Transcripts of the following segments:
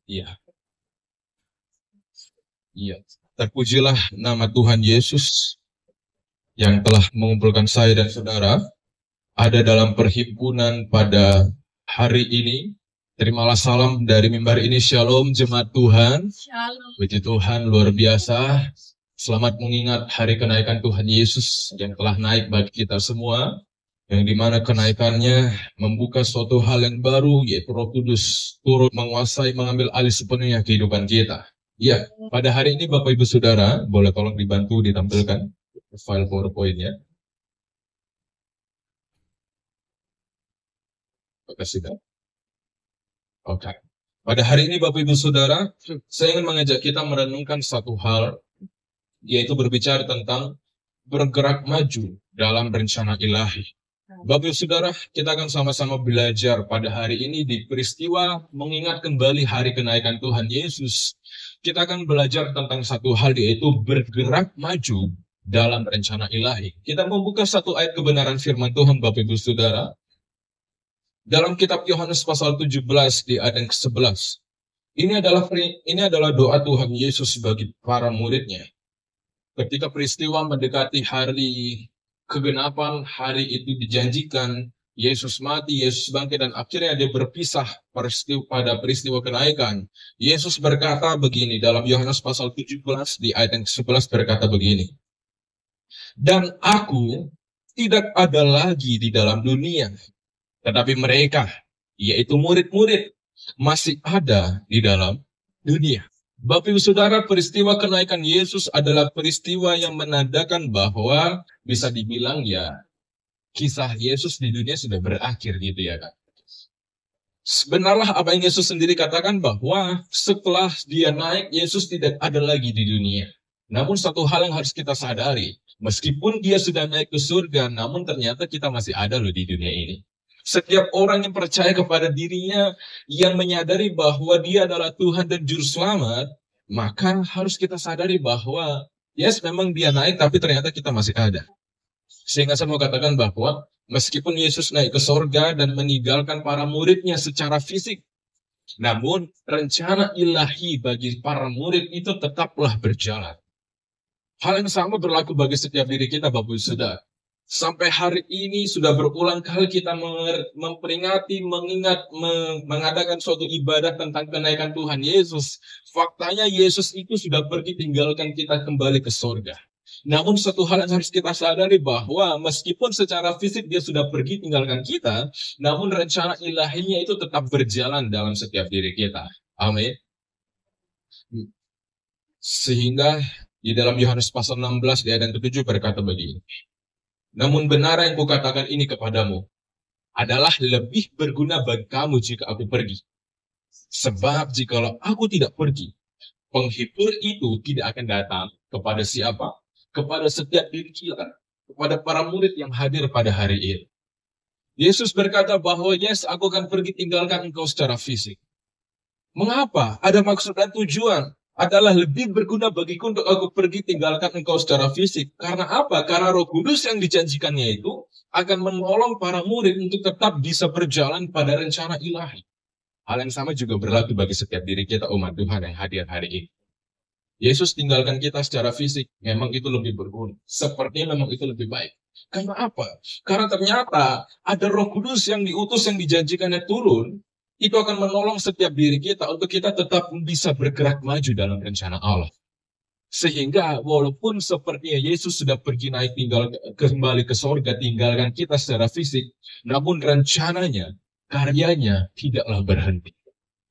Iya, iya. Terpujilah nama Tuhan Yesus yang telah mengumpulkan saya dan saudara ada dalam perhimpunan pada hari ini. Terimalah salam dari mimbar ini. Shalom jemaat Tuhan. Shalom. Puji Tuhan, luar biasa. Selamat mengingat hari kenaikan Tuhan Yesus yang telah naik bagi kita semua, yang dimana kenaikannya membuka suatu hal yang baru, yaitu Roh Kudus turut menguasai, mengambil alih sepenuhnya kehidupan kita. Ya, pada hari ini Bapak Ibu Saudara, boleh tolong dibantu ditampilkan file PowerPoint-nya. Terima kasih. Oke. Pada hari ini Bapak Ibu Saudara, saya ingin mengajak kita merenungkan satu hal, yaitu berbicara tentang bergerak maju dalam rencana ilahi. Bapak Ibu Saudara, kita akan sama-sama belajar pada hari ini di peristiwa mengingat kembali hari kenaikan Tuhan Yesus. Kita akan belajar tentang satu hal, yaitu bergerak maju dalam rencana ilahi. Kita membuka satu ayat kebenaran firman Tuhan Bapak Ibu Saudara. Dalam kitab Yohanes pasal 17 di ayat yang ke-11. Ini adalah doa Tuhan Yesus bagi para muridnya. Ketika peristiwa mendekati hari kegenapan, hari itu dijanjikan, Yesus mati, Yesus bangkit, dan akhirnya dia berpisah pada peristiwa kenaikan. Yesus berkata begini, dalam Yohanes pasal 17 di ayat yang ke-11 berkata begini. Dan aku tidak ada lagi di dalam dunia, tetapi mereka, yaitu murid-murid, masih ada di dalam dunia. Bapak Ibu Saudara, peristiwa kenaikan Yesus adalah peristiwa yang menandakan bahwa bisa dibilang ya kisah Yesus di dunia sudah berakhir gitu ya kan. Sebenarnya apa yang Yesus sendiri katakan bahwa setelah dia naik, Yesus tidak ada lagi di dunia. Namun satu hal yang harus kita sadari, meskipun dia sudah naik ke surga, namun ternyata kita masih ada loh di dunia ini. Setiap orang yang percaya kepada dirinya, yang menyadari bahwa dia adalah Tuhan dan Juru Selamat, maka harus kita sadari bahwa, yes memang dia naik, tapi ternyata kita masih ada. Sehingga saya mau katakan bahwa, meskipun Yesus naik ke sorga dan meninggalkan para muridnya secara fisik, namun rencana ilahi bagi para murid itu tetaplah berjalan. Hal yang sama berlaku bagi setiap diri kita, Bapak Ibu Saudara. Sampai hari ini sudah berulang kali kita memperingati, mengingat, mengadakan suatu ibadah tentang kenaikan Tuhan Yesus. Faktanya Yesus itu sudah pergi tinggalkan kita kembali ke surga. Namun satu hal yang harus kita sadari bahwa meskipun secara fisik dia sudah pergi tinggalkan kita, namun rencana ilahinya itu tetap berjalan dalam setiap diri kita. Amin. Sehingga di dalam Yohanes pasal 16 di ayat 7 berkata begini. Namun benar yang kukatakan ini kepadamu adalah lebih berguna bagi kamu jika aku pergi. Sebab jikalau aku tidak pergi, penghibur itu tidak akan datang kepada siapa? Kepada setiap diri kita, kepada para murid yang hadir pada hari ini. Yesus berkata bahwa yes, aku akan pergi tinggalkan engkau secara fisik. Mengapa? Ada maksud dan tujuan. Adalah lebih berguna bagiku untuk aku pergi tinggalkan engkau secara fisik. Karena apa? Karena Roh Kudus yang dijanjikannya itu akan menolong para murid untuk tetap bisa berjalan pada rencana ilahi. Hal yang sama juga berlaku bagi setiap diri kita umat Tuhan yang hadir hari ini. Yesus tinggalkan kita secara fisik, memang itu lebih berguna. Sepertinya memang itu lebih baik. Karena apa? Karena ternyata ada Roh Kudus yang diutus, yang dijanjikannya turun, itu akan menolong setiap diri kita untuk kita tetap bisa bergerak maju dalam rencana Allah. Sehingga walaupun sepertinya Yesus sudah pergi naik kembali ke surga, tinggalkan kita secara fisik, namun rencananya, karyanya tidaklah berhenti.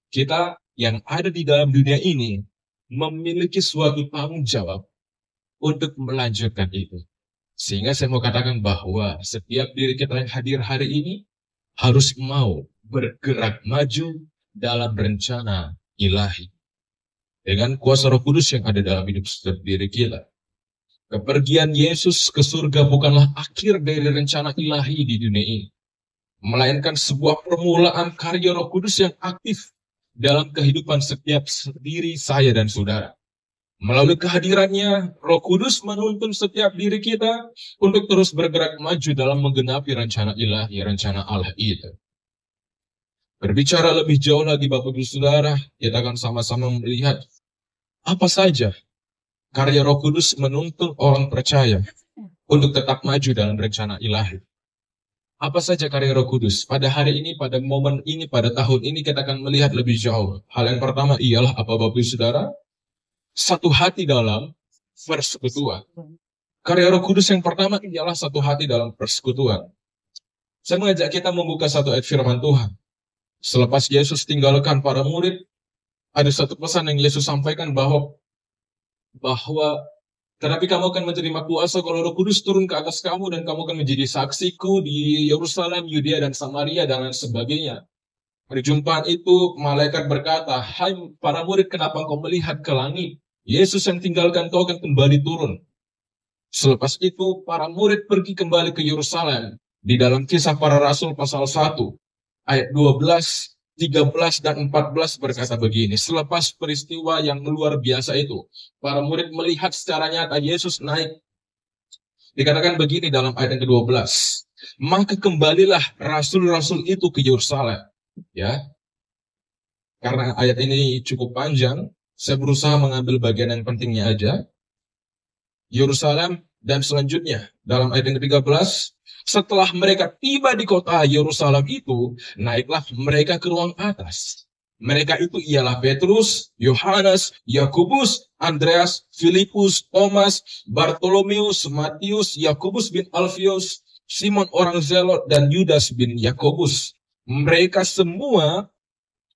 Kita yang ada di dalam dunia ini memiliki suatu tanggung jawab untuk melanjutkan itu. Sehingga saya mau katakan bahwa setiap diri kita yang hadir hari ini harus mau bergerak maju dalam rencana ilahi. Dengan kuasa Roh Kudus yang ada dalam hidup setiap diri kita. Kepergian Yesus ke surga bukanlah akhir dari rencana ilahi di dunia ini. Melainkan sebuah permulaan karya Roh Kudus yang aktif dalam kehidupan setiap diri saya dan saudara. Melalui kehadirannya, Roh Kudus menuntun setiap diri kita untuk terus bergerak maju dalam menggenapi rencana ilahi, rencana Allah itu. Berbicara lebih jauh lagi Bapak Ibu Saudara, kita akan sama-sama melihat apa saja karya Roh Kudus menuntun orang percaya untuk tetap maju dalam rencana ilahi. Apa saja karya Roh Kudus? Pada hari ini, pada momen ini, pada tahun ini kita akan melihat lebih jauh. Hal yang pertama ialah apa Bapak Ibu Saudara? Satu hati dalam persekutuan. Karya Roh Kudus yang pertama ialah satu hati dalam persekutuan. Saya mengajak kita membuka satu ayat firman Tuhan. Selepas Yesus tinggalkan para murid, ada satu pesan yang Yesus sampaikan bahwa tetapi kamu akan menerima kuasa kalau Roh Kudus turun ke atas kamu dan kamu akan menjadi saksiku di Yerusalem, Yudea dan Samaria dan lain sebagainya. Perjumpaan itu malaikat berkata, "Hai para murid, kenapa engkau melihat ke langit? Yesus yang tinggalkan kau akan kembali turun." Selepas itu para murid pergi kembali ke Yerusalem. Di dalam Kisah Para Rasul pasal 1 ayat 12, 13 dan 14 berkata begini, selepas peristiwa yang luar biasa itu, para murid melihat secara nyata Yesus naik. Dikatakan begini dalam ayat yang ke-12, maka kembalilah rasul-rasul itu ke Yerusalem. Ya, karena ayat ini cukup panjang, saya berusaha mengambil bagian yang pentingnya aja. Yerusalem dan selanjutnya dalam ayat yang ke-13, setelah mereka tiba di kota Yerusalem itu, naiklah mereka ke ruang atas. Mereka itu ialah Petrus, Yohanes, Yakobus, Andreas, Filipus, Thomas, Bartolomeus, Matius, Yakobus bin Alfius, Simon orang Zelot, dan Yudas bin Yakobus. Mereka semua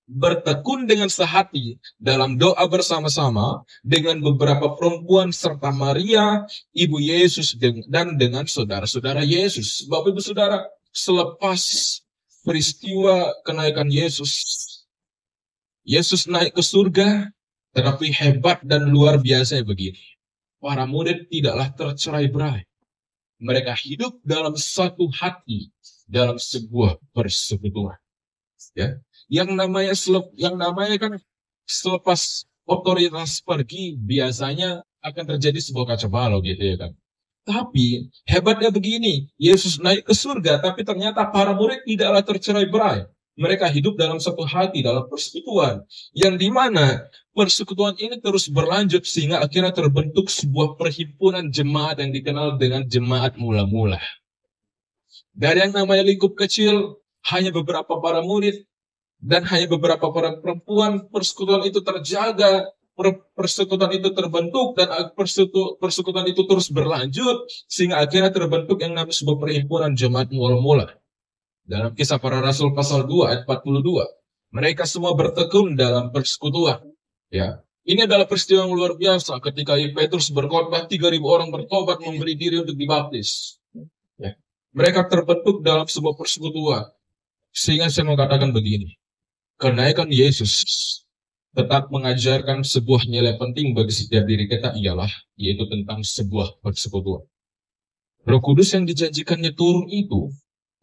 bertekun dengan sehati dalam doa bersama-sama dengan beberapa perempuan serta Maria, ibu Yesus, dan dengan saudara-saudara Yesus. Bapak Ibu Saudara, selepas peristiwa kenaikan Yesus, Yesus naik ke surga, tetapi hebat dan luar biasa begini. Para murid tidaklah tercerai-berai. Mereka hidup dalam satu hati, dalam sebuah persekutuan. Ya. Yang namanya kan selepas otoritas pergi biasanya akan terjadi sebuah kacau balau gitu ya kan. Tapi hebatnya begini, Yesus naik ke surga tapi ternyata para murid tidaklah tercerai-berai. Mereka hidup dalam satu hati, dalam persekutuan. Yang dimana persekutuan ini terus berlanjut sehingga akhirnya terbentuk sebuah perhimpunan jemaat yang dikenal dengan jemaat mula-mula. Dari yang namanya lingkup kecil, hanya beberapa para murid, dan hanya beberapa para perempuan, persekutuan itu terjaga, persekutuan itu terbentuk, dan persekutuan itu terus berlanjut, sehingga akhirnya terbentuk yang namanya sebuah perhimpunan jemaat mula-mula. Dalam Kisah Para Rasul pasal 2 ayat 42, mereka semua bertekun dalam persekutuan. Ya, ini adalah peristiwa yang luar biasa ketika Petrus berkhotbah, 3.000 orang bertobat memberi diri untuk dibaptis. Ya. Mereka terbentuk dalam sebuah persekutuan. Sehingga saya mau katakan begini, kenaikan Yesus tetap mengajarkan sebuah nilai penting bagi setiap diri kita ialah, yaitu tentang sebuah persekutuan. Roh Kudus yang dijanjikannya turun itu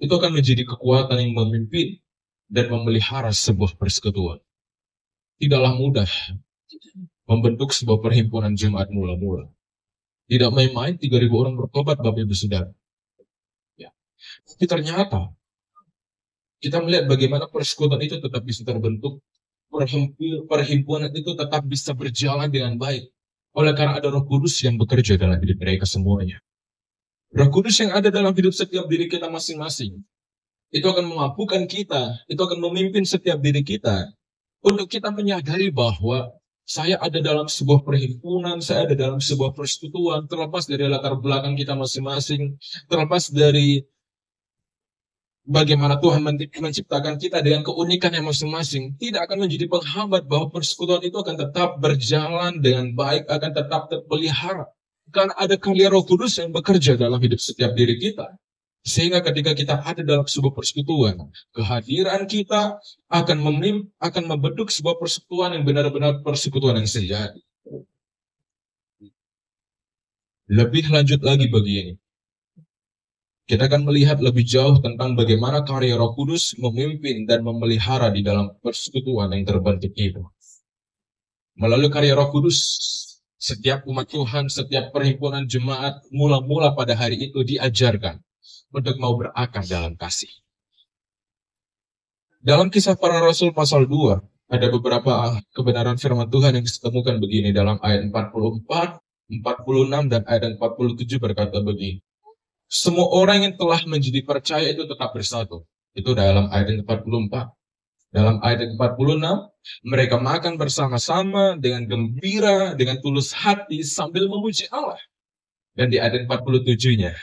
akan menjadi kekuatan yang memimpin dan memelihara sebuah persekutuan. Tidaklah mudah membentuk sebuah perhimpunan jemaat mula-mula. Tidak main-main 3.000 orang bertobat Bapak Ibu Saudara. Ya. Tapi ternyata kita melihat bagaimana persekutuan itu tetap bisa terbentuk, perhimpunan itu tetap bisa berjalan dengan baik. Oleh karena ada Roh Kudus yang bekerja dalam hidup mereka semuanya. Roh Kudus yang ada dalam hidup setiap diri kita masing-masing, itu akan memampukan kita, itu akan memimpin setiap diri kita, untuk kita menyadari bahwa saya ada dalam sebuah perhimpunan, saya ada dalam sebuah persekutuan, terlepas dari latar belakang kita masing-masing, terlepas dari bagaimana Tuhan menciptakan kita dengan keunikan yang masing-masing, tidak akan menjadi penghambat bahwa persekutuan itu akan tetap berjalan dengan baik, akan tetap terpelihara. Karena ada karya Roh Kudus yang bekerja dalam hidup setiap diri kita. Sehingga ketika kita ada dalam sebuah persekutuan, kehadiran kita akan membentuk sebuah persekutuan yang benar-benar persekutuan yang sejati. Lebih lanjut lagi begini. Kita akan melihat lebih jauh tentang bagaimana karya Roh Kudus memimpin dan memelihara di dalam persekutuan yang terbentuk itu. Melalui karya Roh Kudus, setiap umat Tuhan, setiap perhimpunan jemaat mula-mula pada hari itu diajarkan untuk mau berakar dalam kasih. Dalam Kisah Para Rasul pasal 2, ada beberapa kebenaran firman Tuhan yang ditemukan begini dalam ayat 44, 46, dan ayat 47 berkata begini. Semua orang yang telah menjadi percaya itu tetap bersatu. Itu dalam ayat 44. Dalam ayat 46, mereka makan bersama-sama dengan gembira, dengan tulus hati sambil memuji Allah. Dan di ayat 47-nya,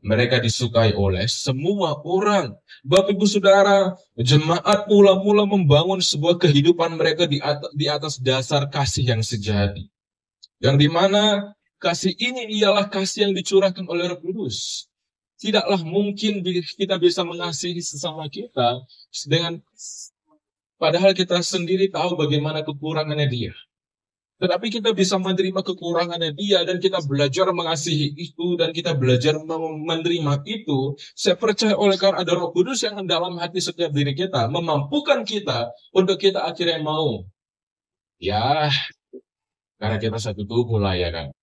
mereka disukai oleh semua orang. Bapak Ibu Saudara, jemaat mula-mula membangun sebuah kehidupan mereka di atas dasar kasih yang sejati. Yang dimana kasih ini ialah kasih yang dicurahkan oleh Roh Kudus. Tidaklah mungkin kita bisa mengasihi sesama kita padahal kita sendiri tahu bagaimana kekurangannya dia. Tetapi kita bisa menerima kekurangannya dia dan kita belajar mengasihi itu dan kita belajar menerima itu. Saya percaya oleh karena ada Roh Kudus yang dalam hati setiap diri kita memampukan kita untuk kita akhirnya mau. Ya, karena kita satu tubuh lah ya kan.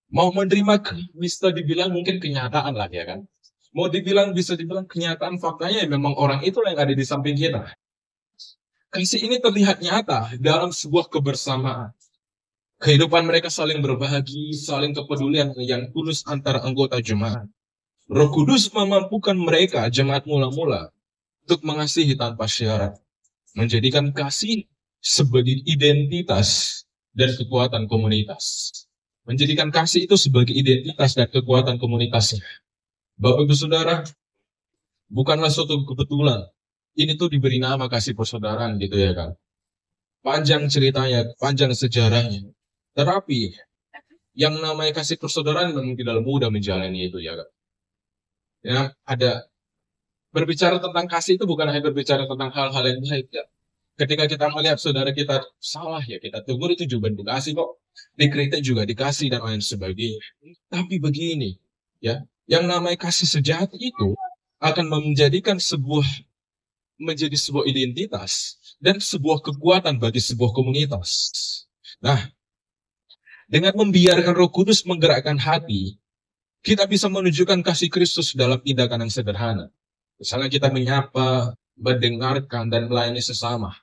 Mau menerima bisa dibilang mungkin kenyataan lah ya kan. Mau bisa dibilang kenyataan faktanya memang orang itu yang ada di samping kita. Kasih ini terlihat nyata dalam sebuah kebersamaan. Kehidupan mereka saling berbagi, saling kepedulian yang tulus antara anggota jemaat. Roh Kudus memampukan mereka, jemaat mula-mula, untuk mengasihi tanpa syarat. Menjadikan kasih sebagai identitas dan kekuatan komunitas. Menjadikan kasih itu sebagai identitas dan kekuatan komunitasnya. Bapak Ibu Saudara, bukanlah suatu kebetulan. Ini tuh diberi nama kasih persaudaraan gitu ya kan. Panjang ceritanya, panjang sejarahnya. Tetapi yang namanya kasih persaudaraan memang tidak mudah menjalani itu ya kan. Ya, ada berbicara tentang kasih itu bukan hanya berbicara tentang hal-hal yang baik ya. Ketika kita melihat saudara kita salah ya kita tegur itu juga dikasih kok. Dikritik juga dikasih dan lain sebagainya. Tapi begini ya, yang namanya kasih sejati itu akan menjadi sebuah identitas dan sebuah kekuatan bagi sebuah komunitas. Nah, dengan membiarkan Roh Kudus menggerakkan hati, kita bisa menunjukkan kasih Kristus dalam tindakan yang sederhana. Misalnya kita menyapa, mendengarkan, dan melayani sesama.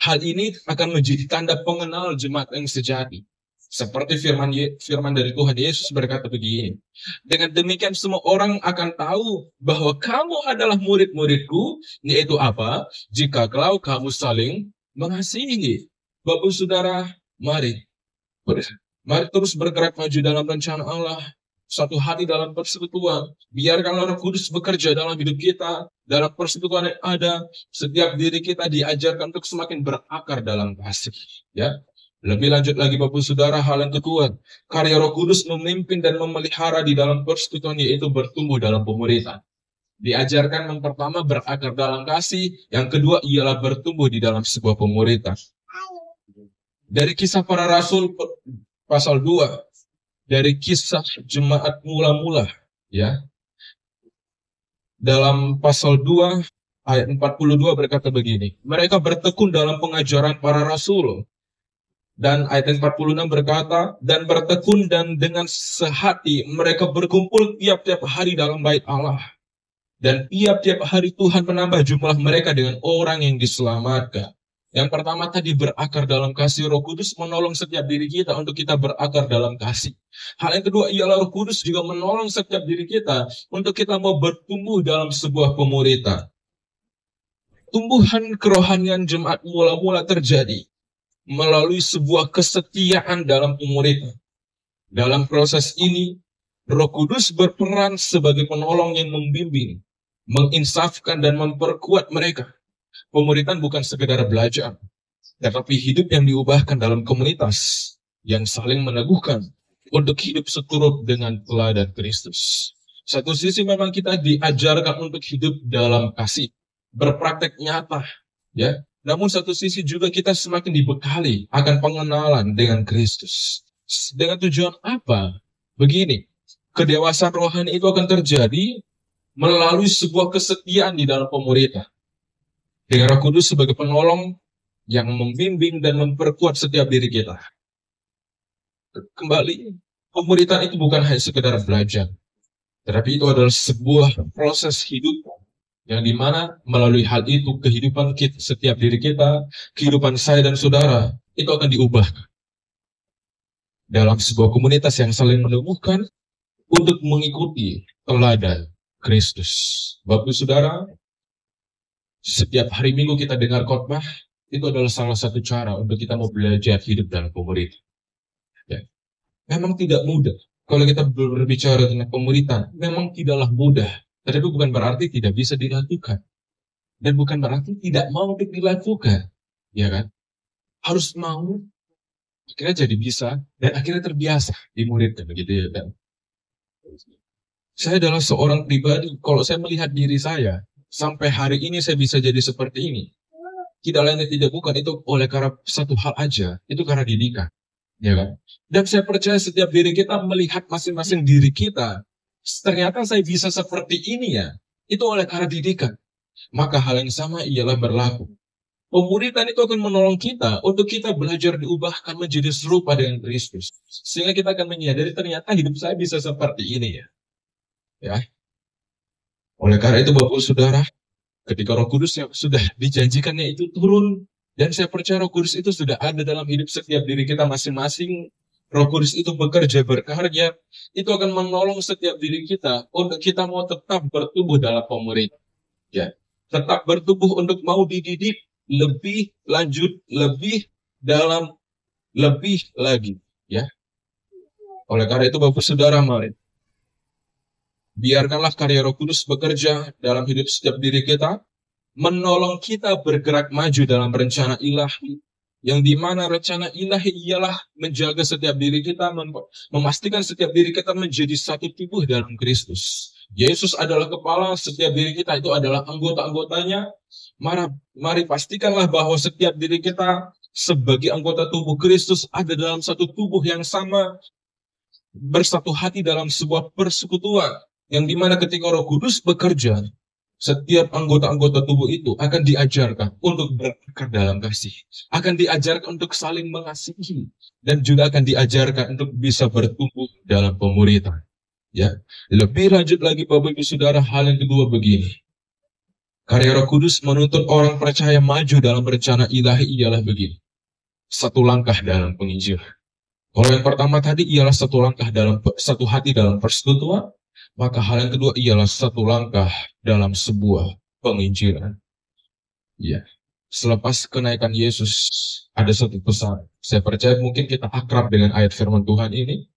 Hal ini akan menjadi tanda pengenal jemaat yang sejati. Seperti firman dari Tuhan Yesus berkata begini. Dengan demikian semua orang akan tahu bahwa kamu adalah murid-muridku, yaitu apa? Jika kamu saling mengasihi. Bapak Saudara, mari terus bergerak maju dalam rencana Allah. Satu hati dalam persekutuan. Biarkanlah Roh Kudus bekerja dalam hidup kita. Dalam persekutuan yang ada, setiap diri kita diajarkan untuk semakin berakar dalam kasih. Ya. Lebih lanjut lagi Bapak Saudara, hal yang kedua, karya Roh Kudus memimpin dan memelihara di dalam persekutuan yaitu bertumbuh dalam pemuritan. Diajarkan yang pertama berakar dalam kasih, yang kedua ialah bertumbuh di dalam sebuah pemuritan. Dari Kisah Para Rasul pasal 2, dari kisah jemaat mula-mula, ya. Dalam pasal 2 ayat 42 berkata begini, mereka bertekun dalam pengajaran para rasul. Dan ayat 46 berkata, dan bertekun dan dengan sehati mereka berkumpul tiap-tiap hari dalam bait Allah. Dan tiap-tiap hari Tuhan menambah jumlah mereka dengan orang yang diselamatkan. Yang pertama tadi berakar dalam kasih. Roh Kudus menolong setiap diri kita untuk kita berakar dalam kasih. Hal yang kedua ialah Roh Kudus juga menolong setiap diri kita untuk kita mau bertumbuh dalam sebuah pemuritan. Tumbuhan kerohanian jemaat mula-mula terjadi melalui sebuah kesetiaan dalam pemuritan. Dalam proses ini, Roh Kudus berperan sebagai penolong yang membimbing, menginsafkan dan memperkuat mereka. Pemuritan bukan sekedar belajar, tetapi hidup yang diubahkan dalam komunitas yang saling meneguhkan untuk hidup seturut dengan teladan Kristus. Satu sisi memang kita diajarkan untuk hidup dalam kasih, berpraktek nyata, ya. Namun satu sisi juga kita semakin dibekali akan pengenalan dengan Kristus. Dengan tujuan apa? Begini, kedewasaan rohani itu akan terjadi melalui sebuah kesetiaan di dalam pemuritan. Dengan Roh Kudus sebagai penolong yang membimbing dan memperkuat setiap diri kita. Kembali, pemuritan itu bukan hanya sekedar belajar. Tetapi itu adalah sebuah proses hidup Yang dimana melalui hal itu kehidupan kita, setiap diri kita, kehidupan saya dan saudara, itu akan diubah dalam sebuah komunitas yang saling menemukan untuk mengikuti teladan Kristus. Bapak saudara, setiap hari Minggu kita dengar khotbah, itu adalah salah satu cara untuk kita mau belajar hidup dalam komunitas. Ya. Memang tidak mudah. Kalau kita berbicara tentang komunitas, memang tidaklah mudah. Tetapi bukan berarti tidak bisa dilakukan. Dan bukan berarti tidak mau untuk dilakukan. Ya kan? Harus mau, akhirnya jadi bisa, dan akhirnya terbiasa dimuridkan. Begitu ya kan? Saya adalah seorang pribadi, kalau saya melihat diri saya, sampai hari ini saya bisa jadi seperti ini. Tidak lain dan tidak bukan, itu oleh karena satu hal aja, itu karena didikan. Ya kan? Dan saya percaya setiap diri kita melihat masing-masing diri kita, ternyata saya bisa seperti ini ya, itu oleh karena didikan. Maka hal yang sama ialah berlaku. Pemuridan itu akan menolong kita untuk kita belajar diubahkan menjadi serupa dengan Kristus. Sehingga kita akan menyadari ternyata hidup saya bisa seperti ini ya. Ya. Oleh karena itu Bapak Saudara, ketika Roh Kudus yang sudah dijanjikannya itu turun, dan saya percaya Roh Kudus itu sudah ada dalam hidup setiap diri kita masing-masing. Roh Kudus itu bekerja, berkarya, itu akan menolong setiap diri kita untuk kita mau tetap bertumbuh dalam pemuridan. Ya, tetap bertumbuh untuk mau dididik lebih lanjut, lebih dalam, lebih lagi. Ya, oleh karena itu Bapak Saudara, mari biarkanlah karya Roh Kudus bekerja dalam hidup setiap diri kita, menolong kita bergerak maju dalam rencana ilahi, yang dimana rencana ilahi ialah menjaga setiap diri kita, memastikan setiap diri kita menjadi satu tubuh dalam Kristus. Yesus adalah kepala, setiap diri kita itu adalah anggota-anggotanya. Mari pastikanlah bahwa setiap diri kita sebagai anggota tubuh Kristus ada dalam satu tubuh yang sama, bersatu hati dalam sebuah persekutuan, yang dimana ketika Roh Kudus bekerja, setiap anggota-anggota tubuh itu akan diajarkan untuk berakar dalam kasih, akan diajarkan untuk saling mengasihi, dan juga akan diajarkan untuk bisa bertumbuh dalam pemuridan. Ya, lebih lanjut lagi Bapak Ibu Saudara, hal yang kedua begini. Karya Roh Kudus menuntut orang percaya maju dalam rencana ilahi ialah begini. Satu langkah dalam penginjilan. Kalau yang pertama tadi ialah satu langkah dalam satu hati dalam persekutuan, maka hal yang kedua ialah satu langkah dalam sebuah penginjilan. Ya, selepas kenaikan Yesus ada satu pesan. Saya percaya mungkin kita akrab dengan ayat firman Tuhan ini.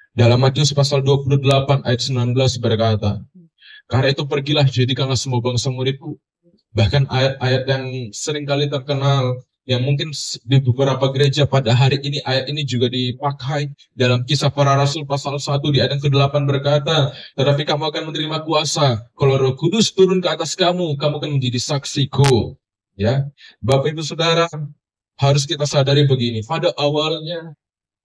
Dalam Matius pasal 28 ayat 19 berkata, karena itu pergilah jadikanlah semua bangsa muridku. Bahkan ayat-ayat yang seringkali terkenal, yang mungkin di beberapa gereja pada hari ini ayat ini juga dipakai dalam Kisah Para Rasul pasal 1 di ayat yang ke-8 berkata, tetapi kamu akan menerima kuasa kalau Roh Kudus turun ke atas kamu akan menjadi saksiku. Ya, Bapak Ibu Saudara, harus kita sadari begini, pada awalnya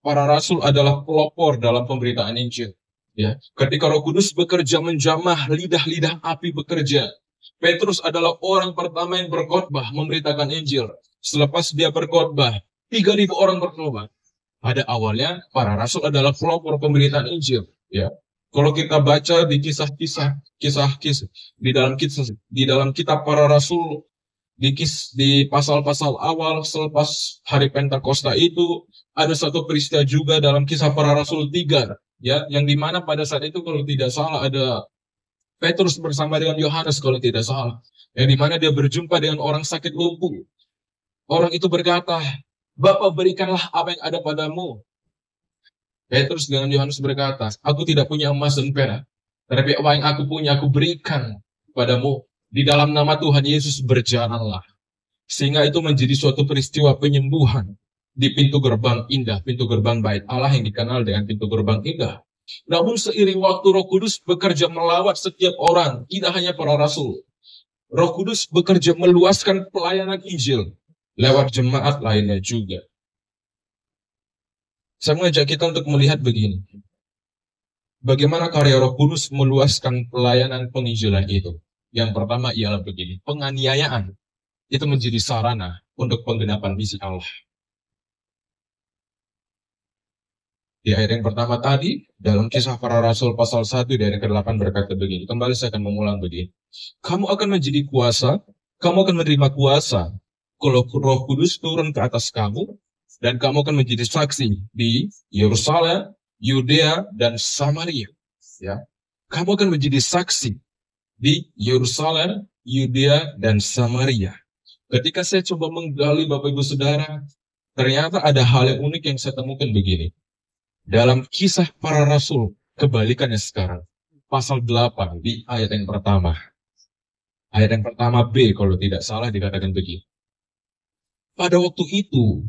para rasul adalah pelopor dalam pemberitaan Injil. Ya, ketika Roh Kudus bekerja menjamah, lidah-lidah api bekerja. Petrus adalah orang pertama yang berkhotbah memberitakan Injil. Selepas dia berkhotbah, 3.000 orang bertobat. Pada awalnya, para rasul adalah pelopor pemberitaan Injil. Ya, kalau kita baca di kisah-kisah di dalam kitab para rasul, di pasal-pasal awal selepas hari Pentakosta itu, ada satu peristiwa juga dalam Kisah Para Rasul 3, ya, yang dimana pada saat itu kalau tidak salah ada Petrus bersama dengan Yohanes kalau tidak salah, yang dimana dia berjumpa dengan orang sakit lumpuh. Orang itu berkata, Bapa berikanlah apa yang ada padamu. Petrus dengan Yohanes berkata, aku tidak punya emas dan perak, tetapi apa yang aku punya aku berikan padamu. Di dalam nama Tuhan Yesus berjalanlah. Sehingga itu menjadi suatu peristiwa penyembuhan di pintu gerbang indah, pintu gerbang bait Allah yang dikenal dengan pintu gerbang indah. Namun seiring waktu Roh Kudus bekerja melawat setiap orang, tidak hanya para rasul. Roh Kudus bekerja meluaskan pelayanan Injil lewat jemaat lainnya juga. Saya mengajak kita untuk melihat begini. Bagaimana karya Roh Kudus meluaskan pelayanan penginjilan itu? Yang pertama ialah begini, penganiayaan itu menjadi sarana untuk penggenapan misi Allah. Di ayat yang pertama tadi, dalam Kisah Para Rasul pasal 1 di ayat ke-8 berkata begini. Kembali saya akan mengulang begini. Kamu akan menjadi kuasa, kamu akan menerima kuasa kalau Roh Kudus turun ke atas kamu, dan kamu akan menjadi saksi di Yerusalem, Yudea, dan Samaria. Ya, kamu akan menjadi saksi di Yerusalem, Yudea, dan Samaria. Ketika saya coba menggali Bapak Ibu Saudara, ternyata ada hal yang unik yang saya temukan begini. Dalam Kisah Para Rasul, kebalikannya sekarang. Pasal 8 di ayat yang pertama. Ayat yang pertama B, kalau tidak salah dikatakan begini. Pada waktu itu,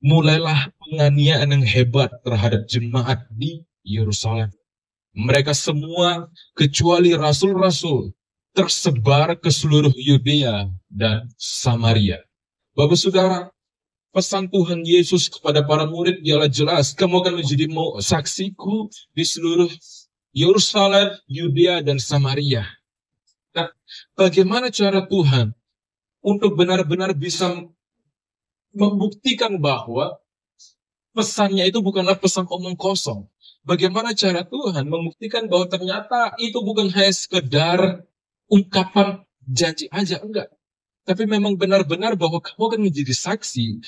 mulailah penganiayaan yang hebat terhadap jemaat di Yerusalem. Mereka semua, kecuali rasul-rasul, tersebar ke seluruh Yudea dan Samaria. Bapak Saudara, pesan Tuhan Yesus kepada para murid ialah jelas, kamu akan menjadi saksiku di seluruh Yerusalem, Yudea, dan Samaria. Nah, bagaimana cara Tuhan untuk benar-benar bisa membuktikan bahwa pesannya itu bukanlah pesan omong kosong? Bagaimana cara Tuhan membuktikan bahwa ternyata itu bukan hanya sekedar ungkapan janji aja, enggak. Tapi memang benar-benar bahwa kamu akan menjadi saksi,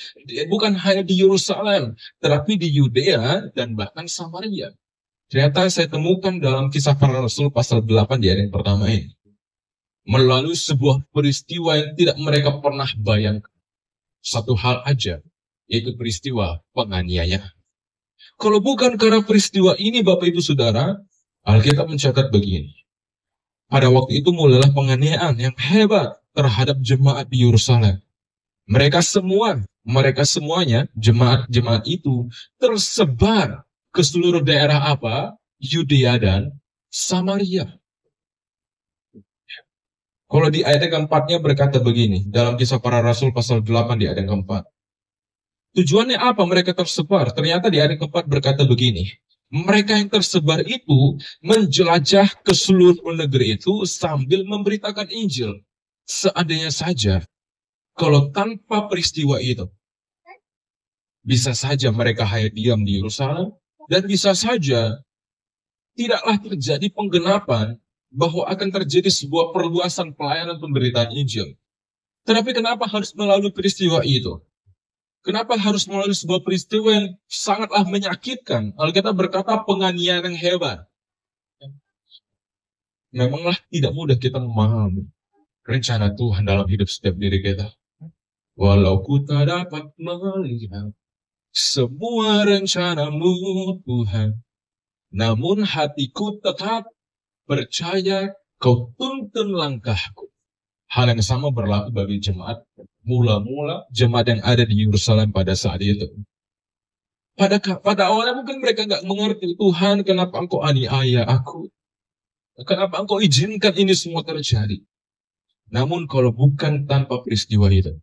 bukan hanya di Yerusalem, tetapi di Yudea dan bahkan Samaria. Ternyata saya temukan dalam Kisah Para Rasul pasal 8 di ayat yang pertama ini. Melalui sebuah peristiwa yang tidak mereka pernah bayangkan. Satu hal aja, yaitu peristiwa penganiayaan. Kalau bukan karena peristiwa ini, Bapak Ibu Saudara, Alkitab mencatat begini. Pada waktu itu mulailah penganiayaan yang hebat terhadap jemaat di Yerusalem. Mereka semuanya, jemaat itu tersebar ke seluruh daerah apa? Yudea dan Samaria. Kalau di ayat keempatnya berkata begini, dalam Kisah Para Rasul pasal 8 di ayat keempat. Tujuannya apa mereka tersebar? Ternyata di ayat keempat berkata begini. Mereka yang tersebar itu menjelajah ke seluruh negeri itu sambil memberitakan Injil. Seandainya saja, kalau tanpa peristiwa itu, bisa saja mereka hanya diam di Yerusalem, dan bisa saja tidaklah terjadi penggenapan bahwa akan terjadi sebuah perluasan pelayanan pemberitaan Injil. Tetapi kenapa harus melalui peristiwa itu? Kenapa harus melalui sebuah peristiwa yang sangatlah menyakitkan? Alkitab berkata penganiayaan yang hebat. Memanglah tidak mudah kita memahami rencana Tuhan dalam hidup setiap diri kita. Walau ku tak dapat melihat semua rencanamu Tuhan, namun hatiku tetap percaya kau tuntun langkahku. Hal yang sama berlaku bagi jemaat mula-mula jemaat yang ada di Yerusalem pada saat itu. Pada awalnya mungkin mereka nggak mengerti, Tuhan kenapa engkau aniaya aku? Kenapa engkau izinkan ini semua terjadi? Namun kalau bukan tanpa peristiwa itu,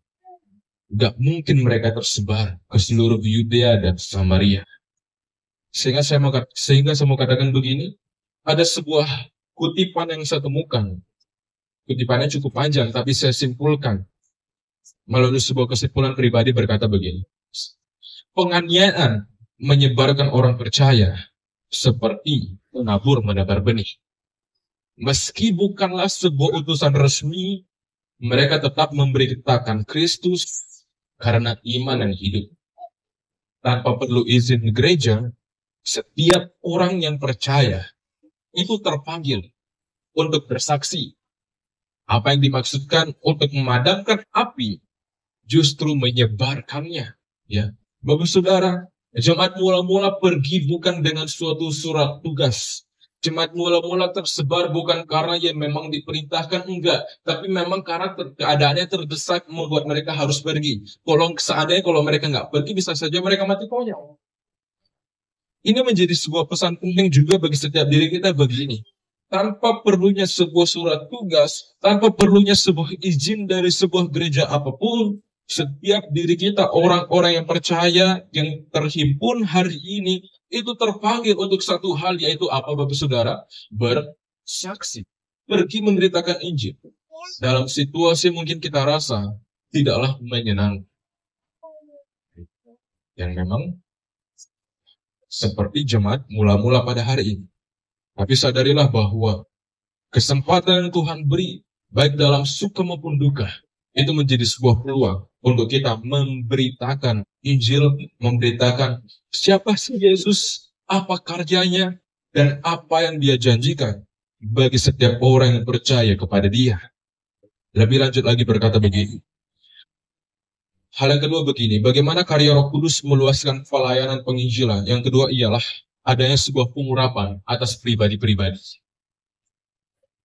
nggak mungkin mereka tersebar ke seluruh Yudea dan Samaria. Sehingga saya mau katakan begini, ada sebuah kutipan yang saya temukan. Kutipannya cukup panjang, tapi saya simpulkan melalui sebuah kesimpulan pribadi berkata begini. Penganiayaan menyebarkan orang percaya seperti penabur menebar benih. Meski bukanlah sebuah utusan resmi, mereka tetap memberitakan Kristus karena iman yang hidup. Tanpa perlu izin gereja, setiap orang yang percaya itu terpanggil untuk bersaksi. Apa yang dimaksudkan untuk memadamkan api, justru menyebarkannya. Ya, Bapak Saudara, jemaat mula-mula pergi bukan dengan suatu surat tugas. Jemaat mula-mula tersebar bukan karena yang memang diperintahkan, enggak. Tapi memang karena keadaannya terdesak membuat mereka harus pergi. Seandainya kalau mereka nggak pergi, bisa saja mereka mati konyol. Ini menjadi sebuah pesan penting juga bagi setiap diri kita begini. Tanpa perlunya sebuah surat tugas, tanpa perlunya sebuah izin dari sebuah gereja apapun, setiap diri kita, orang-orang yang percaya, yang terhimpun hari ini, itu terpanggil untuk satu hal, yaitu apa Bapak Saudara? Bersaksi. Pergi memberitakan Injil. Dalam situasi mungkin kita rasa tidaklah menyenangkan. Yang memang seperti jemaat mula-mula pada hari ini. Tapi sadarilah bahwa kesempatan yang Tuhan beri, baik dalam suka maupun duka, itu menjadi sebuah peluang untuk kita memberitakan Injil, memberitakan siapa sih Yesus, apa karyanya, dan apa yang dia janjikan bagi setiap orang yang percaya kepada dia. Lebih lanjut lagi berkata begini. Hal yang kedua begini, bagaimana karya Roh Kudus meluaskan pelayanan penginjilan. Yang kedua ialah adanya sebuah pengurapan atas pribadi-pribadi.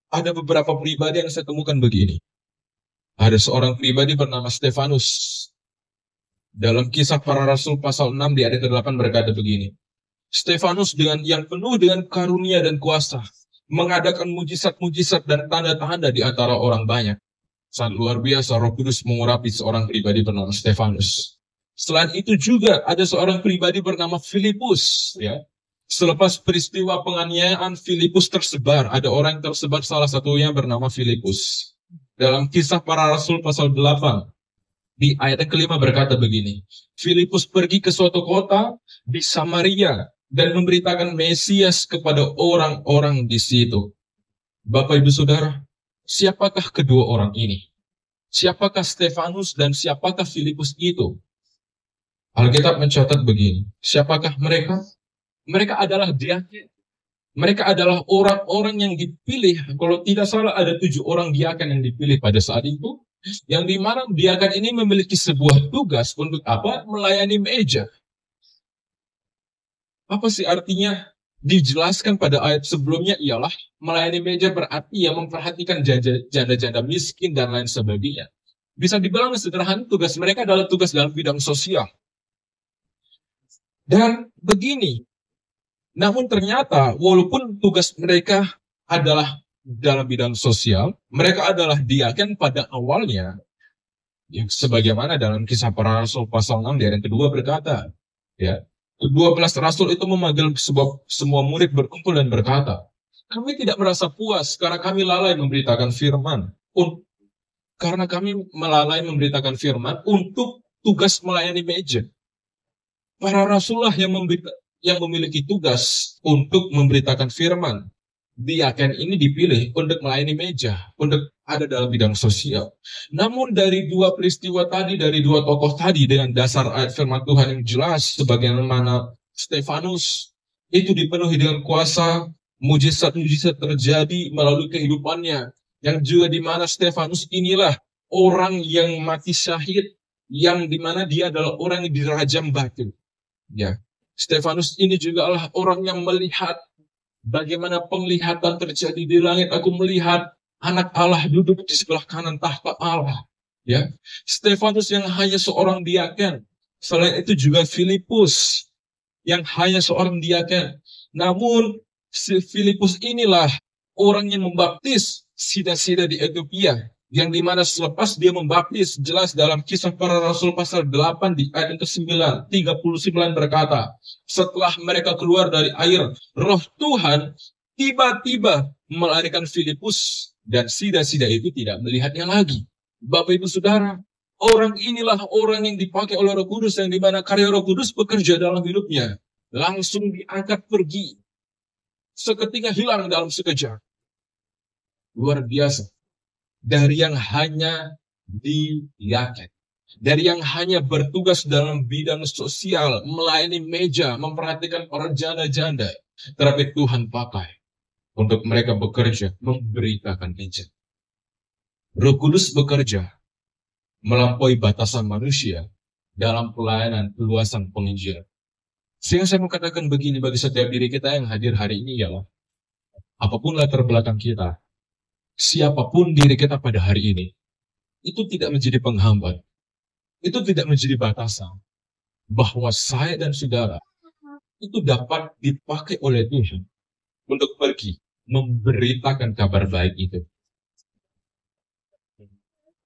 Ada beberapa pribadi yang saya temukan begini. Ada seorang pribadi bernama Stefanus. Dalam Kisah Para Rasul pasal 6 di ayat 8 berkata begini. Stefanus yang penuh dengan karunia dan kuasa, mengadakan mujizat-mujizat dan tanda-tanda di antara orang banyak. Sangat luar biasa Roh Kudus mengurapi seorang pribadi bernama Stefanus. Selain itu juga ada seorang pribadi bernama Filipus. Ya. Selepas peristiwa penganiayaan, Filipus tersebar. Ada orang yang tersebar, salah satunya bernama Filipus. Dalam Kisah Para Rasul pasal 8, di ayat yang kelima berkata begini. Filipus pergi ke suatu kota di Samaria dan memberitakan Mesias kepada orang-orang di situ. Bapak Ibu Saudara, siapakah kedua orang ini? Siapakah Stefanus dan siapakah Filipus itu? Alkitab mencatat begini. Siapakah mereka? Mereka adalah diaken. Mereka adalah orang-orang yang dipilih. Kalau tidak salah ada 7 orang diaken yang dipilih pada saat itu. Yang dimana diaken ini memiliki sebuah tugas untuk apa? Melayani meja. Apa sih artinya? Dijelaskan pada ayat sebelumnya ialah melayani meja berarti ya memperhatikan janda-janda miskin dan lain sebagainya. Bisa dibilang sederhana tugas mereka adalah tugas dalam bidang sosial. Dan begini, namun ternyata walaupun tugas mereka adalah dalam bidang sosial, mereka adalah diaken pada awalnya. Yang sebagaimana dalam Kisah Para Rasul pasal 6 di ayat kedua berkata, ya, 12 rasul itu memanggil semua murid berkumpul dan berkata, kami tidak merasa puas karena kami lalai memberitakan firman. Karena kami melalai memberitakan firman untuk tugas melayani meja. Para rasul lah yang memiliki tugas untuk memberitakan firman. Diaken ini dipilih untuk melayani meja, untuk ada dalam bidang sosial. Namun dari dua peristiwa tadi, dari dua tokoh tadi dengan dasar ayat firman Tuhan yang jelas, sebagaimana Stefanus itu dipenuhi dengan kuasa, mujizat-mujizat terjadi melalui kehidupannya. Yang juga di mana Stefanus inilah orang yang mati syahid, yang di mana dia adalah orang yang dirajam batu. Ya, Stefanus ini juga adalah orang yang melihat bagaimana penglihatan terjadi di langit. Aku melihat anak Allah duduk di sebelah kanan tahta Allah. Ya, Stefanus yang hanya seorang diaken. Selain itu juga Filipus yang hanya seorang diaken. Namun si Filipus inilah orang yang membaptis sida-sida di Ethiopia. Yang dimana selepas dia membaptis, jelas dalam Kisah Para Rasul pasal 8 di ayat ke-9, 39 berkata, setelah mereka keluar dari air, Roh Tuhan tiba-tiba melarikan Filipus, dan sida-sida itu tidak melihatnya lagi. Bapak Ibu Saudara, orang inilah orang yang dipakai oleh Roh Kudus, yang dimana karya Roh Kudus bekerja dalam hidupnya. Langsung diangkat pergi, seketika hilang dalam sekejap. Luar biasa. Dari yang hanya diaken, dari yang hanya bertugas dalam bidang sosial, melayani meja, memperhatikan para janda-janda, tetapi Tuhan pakai untuk mereka bekerja, memberitakan Injil. Roh Kudus bekerja melampaui batasan manusia dalam pelayanan peluasan penginjilan. Sehingga saya mau katakan begini bagi setiap diri kita yang hadir hari ini ialah, apapun latar belakang kita, siapapun diri kita pada hari ini, itu tidak menjadi penghambat, itu tidak menjadi batasan, bahwa saya dan saudara itu dapat dipakai oleh Tuhan untuk pergi memberitakan kabar baik itu.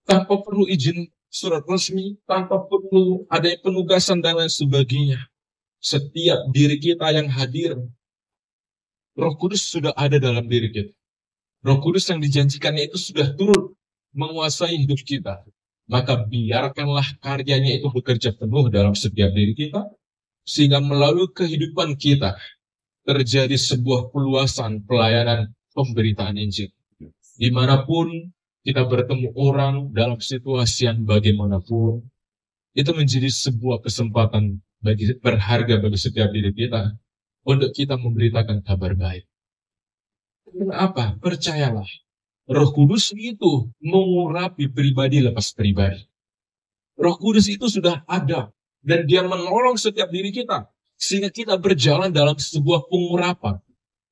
Tanpa perlu izin surat resmi, tanpa perlu ada penugasan dan lain sebagainya. Setiap diri kita yang hadir, Roh Kudus sudah ada dalam diri kita. Roh Kudus yang dijanjikannya itu sudah turun menguasai hidup kita. Maka biarkanlah karyanya itu bekerja penuh dalam setiap diri kita, Sehingga melalui kehidupan kita terjadi sebuah peluasan pelayanan pemberitaan Injil. Dimanapun kita bertemu orang dalam situasi yang bagaimanapun, itu menjadi sebuah kesempatan berharga bagi setiap diri kita untuk kita memberitakan kabar baik. Kenapa? Percayalah, Roh Kudus itu mengurapi pribadi lepas pribadi. Roh Kudus itu sudah ada dan dia menolong setiap diri kita sehingga kita berjalan dalam sebuah pengurapan,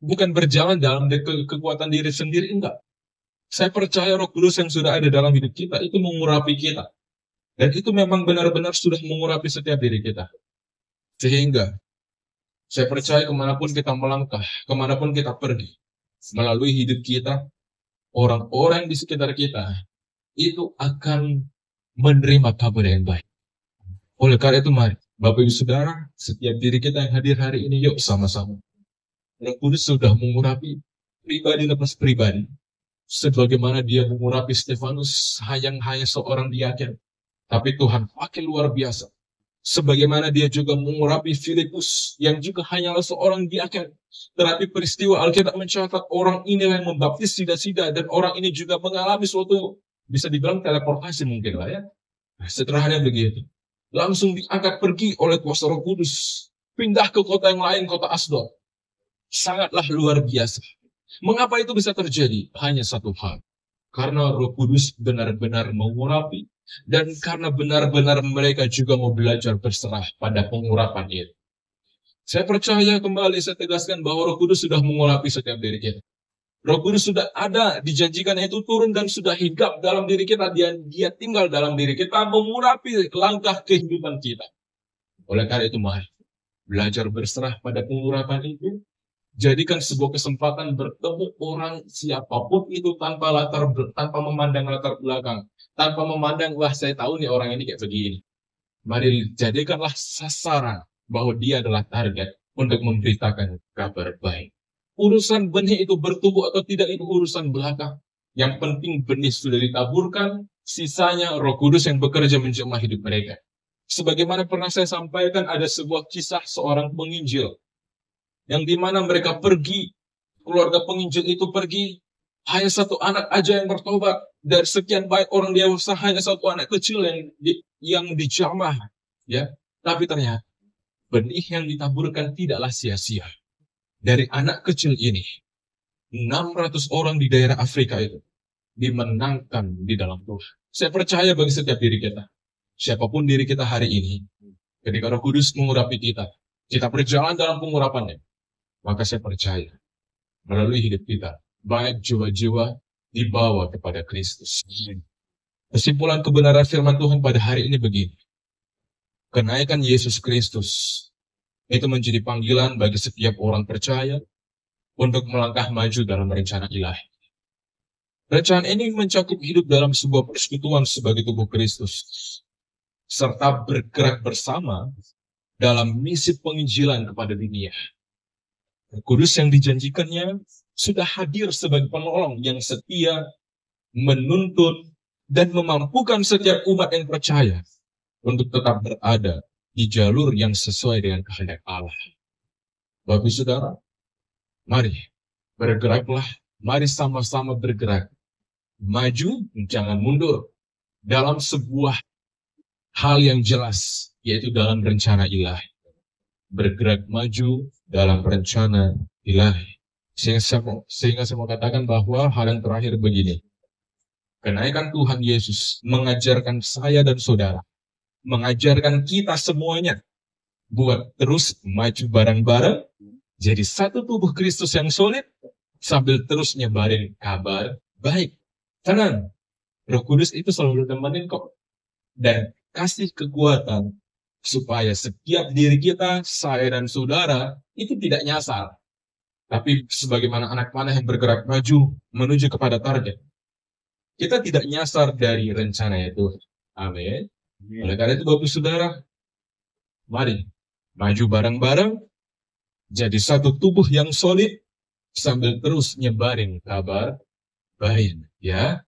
bukan berjalan dalam kekuatan diri sendiri, enggak. Saya percaya Roh Kudus yang sudah ada dalam hidup kita itu mengurapi kita. Dan itu memang benar-benar sudah mengurapi setiap diri kita. Sehingga saya percaya kemanapun kita melangkah, kemanapun kita pergi, melalui hidup kita, orang-orang di sekitar kita itu akan menerima kabar yang baik. Oleh karena itu mari, Bapak Ibu Saudara, setiap diri kita yang hadir hari ini, yuk sama-sama. Roh Kudus sudah mengurapi pribadi lepas pribadi. Sebagaimana dia mengurapi Stefanus hanya seorang diaken. Tapi Tuhan pakai luar biasa. Sebagaimana dia juga mengurapi Filipus yang juga hanyalah seorang diaken. Tetapi peristiwa Alkitab mencatat orang ini yang membaptis sida-sida dan orang ini juga mengalami suatu, bisa dibilang teleportasi mungkin lah ya. Sederhana begitu. Langsung diangkat pergi oleh kuasa Roh Kudus. Pindah ke kota yang lain, kota Asdod. Sangatlah luar biasa. Mengapa itu bisa terjadi? Hanya satu hal. Karena Roh Kudus benar-benar mengurapi. Dan karena benar-benar mereka juga mau belajar berserah pada pengurapan itu. Saya percaya kembali, saya tegaskan bahwa Roh Kudus sudah mengurapi setiap diri kita. Roh Kudus sudah ada, dijanjikan itu turun dan sudah hinggap dalam diri kita. Dia tinggal dalam diri kita, mengurapi langkah kehidupan kita. Oleh karena itu, mari belajar berserah pada pengurapan itu. Jadikan sebuah kesempatan bertemu orang siapapun itu tanpa memandang latar belakang. Tanpa memandang, wah saya tahu nih orang ini kayak begini. Mari jadikanlah sasaran bahwa dia adalah target untuk memberitakan kabar baik. Urusan benih itu bertumbuh atau tidak itu urusan belakang. Yang penting benih sudah ditaburkan, sisanya Roh Kudus yang bekerja menjamah hidup mereka. Sebagaimana pernah saya sampaikan, ada sebuah kisah seorang penginjil yang dimana mereka pergi, keluarga penginjil itu pergi, hanya satu anak aja yang bertobat. Dari sekian banyak orang dewasa, hanya satu anak kecil yang dijamah. Ya. Tapi ternyata benih yang ditaburkan tidaklah sia-sia. Dari anak kecil ini, 600 orang di daerah Afrika itu dimenangkan di dalam Tuhan. Saya percaya bagi setiap diri kita, siapapun diri kita hari ini, ketika Roh Kudus mengurapi kita berjalan dalam pengurapannya, maka saya percaya melalui hidup kita banyak jiwa-jiwa dibawa kepada Kristus. Kesimpulan kebenaran firman Tuhan pada hari ini begini. Kenaikan Yesus Kristus itu menjadi panggilan bagi setiap orang percaya untuk melangkah maju dalam rencana ilahi. Rencana ini mencakup hidup dalam sebuah persekutuan sebagai tubuh Kristus, serta bergerak bersama dalam misi penginjilan kepada dunia. Kudus yang dijanjikannya sudah hadir sebagai penolong yang setia, menuntun, dan memampukan setiap umat yang percaya untuk tetap berada di jalur yang sesuai dengan kehendak Allah. Bapak Saudara, mari bergeraklah, mari sama-sama bergerak. Maju, jangan mundur dalam sebuah hal yang jelas, yaitu dalam rencana ilahi. Bergerak maju dalam rencana ilahi. Sehingga saya mau katakan bahwa hal yang terakhir begini. Kenaikan Tuhan Yesus mengajarkan saya dan saudara, mengajarkan kita semuanya buat terus maju bareng-bareng, jadi satu tubuh Kristus yang solid, sambil terus nyebarin kabar baik. Tenang, Roh Kudus itu selalu nemenin kok. Dan kasih kekuatan supaya setiap diri kita, saya dan saudara, itu tidak nyasar. Tapi sebagaimana anak panah yang bergerak maju menuju kepada target. Kita tidak nyasar dari rencana itu. Amin. Oleh karena itu Bapak Saudara, mari maju bareng-bareng, jadi satu tubuh yang solid, sambil terus nyebarin kabar baik. Ya,